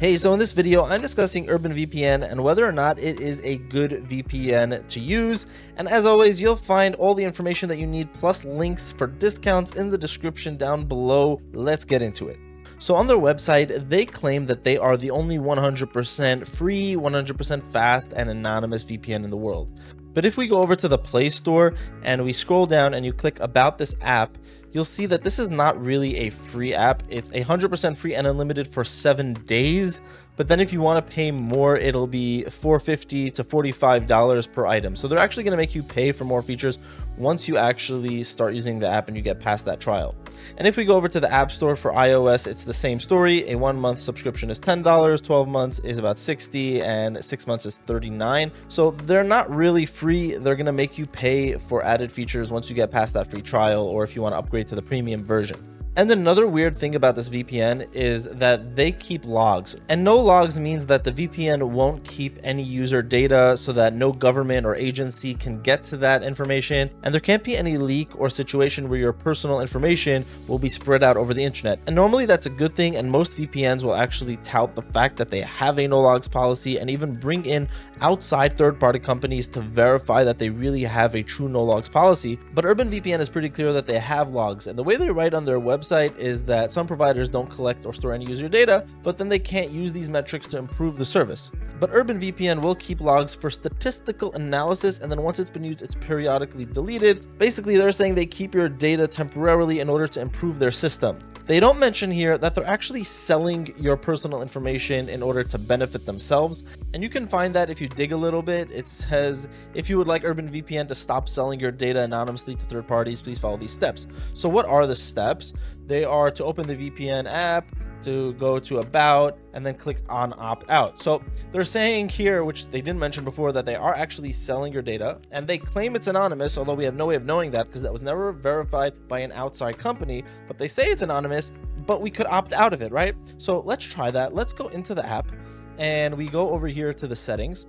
Hey, so in this video, I'm discussing Urban VPN and whether or not it is a good VPN to use. And as always, you'll find all the information that you need plus links for discounts in the description down below. Let's get into it. So on their website, they claim that they are the only 100% free, 100% fast, and anonymous VPN in the world. But if we go over to the Play Store and we scroll down and you click about this app, you'll see that this is not really a free app. It's 100% free and unlimited for 7 days. But then if you want to pay more, it'll be $4.50 to $45 per item. So they're actually going to make you pay for more features once you actually start using the app and you get past that trial. And if we go over to the App Store for iOS, it's the same story. A 1-month subscription is $10, 12 months is about $60, and 6 months is $39. So they're not really free. They're going to make you pay for added features once you get past that free trial, or if you want to upgrade to the premium version. And another weird thing about this VPN is that they keep logs, and no logs means that the VPN won't keep any user data so that no government or agency can get to that information, and there can't be any leak or situation where your personal information will be spread out over the internet. And normally that's a good thing, and most VPNs will actually tout the fact that they have a no logs policy and even bring in outside third-party companies to verify that they really have a true no logs policy. But Urban VPN is pretty clear that they have logs, and the way they write on their website is that some providers don't collect or store any user data, but then they can't use these metrics to improve the service. But Urban VPN will keep logs for statistical analysis, and then once it's been used, it's periodically deleted. Basically, they're saying they keep your data temporarily in order to improve their system. They don't mention here that they're actually selling your personal information in order to benefit themselves. And you can find that if you dig a little bit. It says, if you would like Urban VPN to stop selling your data anonymously to third parties, please follow these steps. So what are the steps? They are to open the VPN app, to go to about, and then click on opt out. So they're saying here, which they didn't mention before, that they are actually selling your data, and they claim it's anonymous, although we have no way of knowing that because that was never verified by an outside company. But they say it's anonymous, but we could opt out of it, right? So let's try that. Let's go into the app and we go over here to the settings,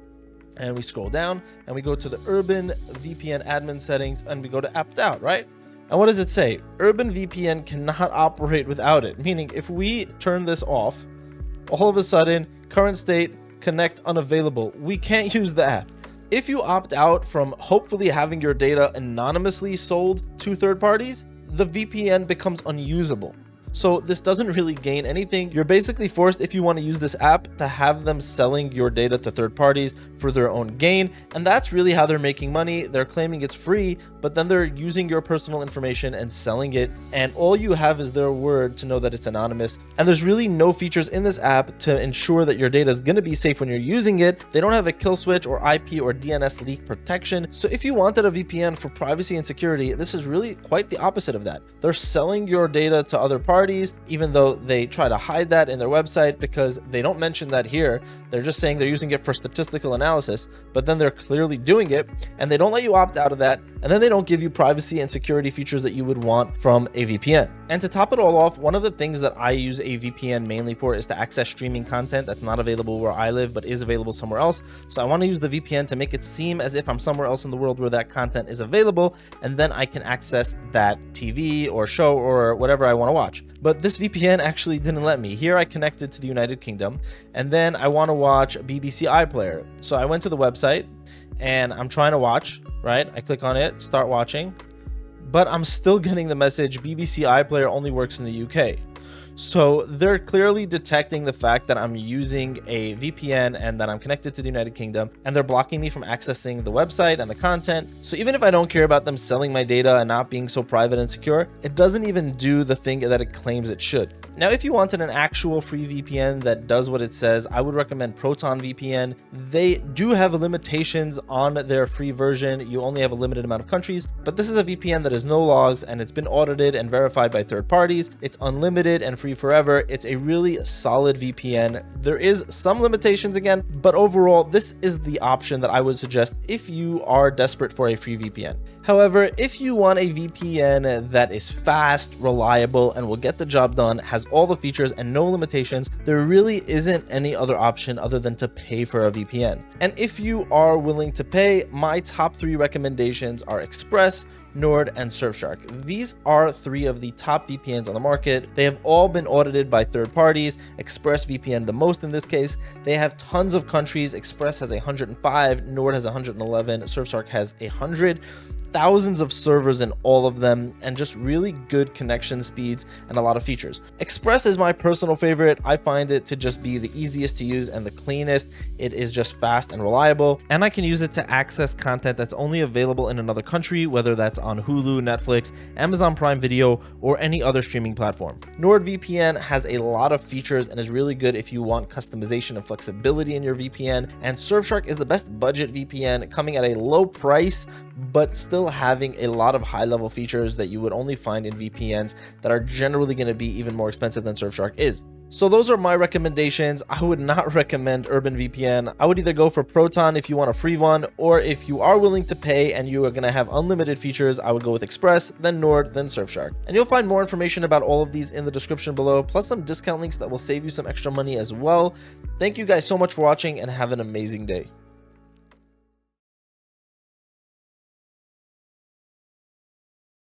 and we scroll down and we go to the Urban VPN admin settings, and we go to opt out, right? And what does it say? Urban VPN cannot operate without it. Meaning if we turn this off, all of a sudden, current state, connect unavailable. We can't use the app. If you opt out from hopefully having your data anonymously sold to third parties, the VPN becomes unusable. So this doesn't really gain anything. You're basically forced, if you want to use this app, to have them selling your data to third parties for their own gain. And that's really how they're making money. They're claiming it's free, but then they're using your personal information and selling it. And all you have is their word to know that it's anonymous. And there's really no features in this app to ensure that your data is going to be safe when you're using it. They don't have a kill switch or IP or DNS leak protection. So if you wanted a VPN for privacy and security, this is really quite the opposite of that. They're selling your data to other parties, even though they try to hide that in their website because they don't mention that here. They're just saying they're using it for statistical analysis, but then they're clearly doing it, and they don't let you opt out of that, and then they don't give you privacy and security features that you would want from a VPN. And to top it all off, one of the things that I use a VPN mainly for is to access streaming content that's not available where I live but is available somewhere else. So I want to use the VPN to make it seem as if I'm somewhere else in the world where that content is available, and then I can access that TV or show or whatever I want to watch. But this VPN actually didn't let me. Here I connected to the United Kingdom, and then I want to watch BBC iPlayer. So I went to the website and I'm trying to watch, right? I click on it, start watching, but I'm still getting the message BBC iPlayer only works in the UK. So they're clearly detecting the fact that I'm using a VPN and that I'm connected to the United Kingdom, and they're blocking me from accessing the website and the content. So even if I don't care about them selling my data and not being so private and secure, it doesn't even do the thing that it claims it should. Now, if you wanted an actual free VPN that does what it says, I would recommend Proton VPN. They do have limitations on their free version. You only have a limited amount of countries, but this is a VPN that is no logs, and it's been audited and verified by third parties. It's unlimited and free forever. It's a really solid VPN. There is some limitations again, but overall, this is the option that I would suggest if you are desperate for a free VPN. However, if you want a VPN that is fast, reliable, and will get the job done, has all the features and no limitations, there really isn't any other option other than to pay for a VPN. And if you are willing to pay, my top 3 recommendations are Express, Nord, and Surfshark. These are 3 of the top VPNs on the market. They have all been audited by third parties, ExpressVPN the most in this case. They have tons of countries. Express has 105, Nord has 111, Surfshark has 100. Thousands of servers in all of them, and just really good connection speeds and a lot of features. Express is my personal favorite. I find it to just be the easiest to use and the cleanest. It is just fast and reliable, and I can use it to access content that's only available in another country, whether that's on Hulu, Netflix, Amazon Prime Video, or any other streaming platform. NordVPN has a lot of features and is really good if you want customization and flexibility in your VPN, and Surfshark is the best budget VPN, coming at a low price but still having a lot of high-level features that you would only find in VPNs that are generally going to be even more expensive than Surfshark is. So those are my recommendations. I would not recommend Urban VPN. I would either go for Proton if you want a free one, or if you are willing to pay and you are going to have unlimited features, I would go with Express, then Nord, then Surfshark. And you'll find more information about all of these in the description below, plus some discount links that will save you some extra money as well. Thank you guys so much for watching, and have an amazing day.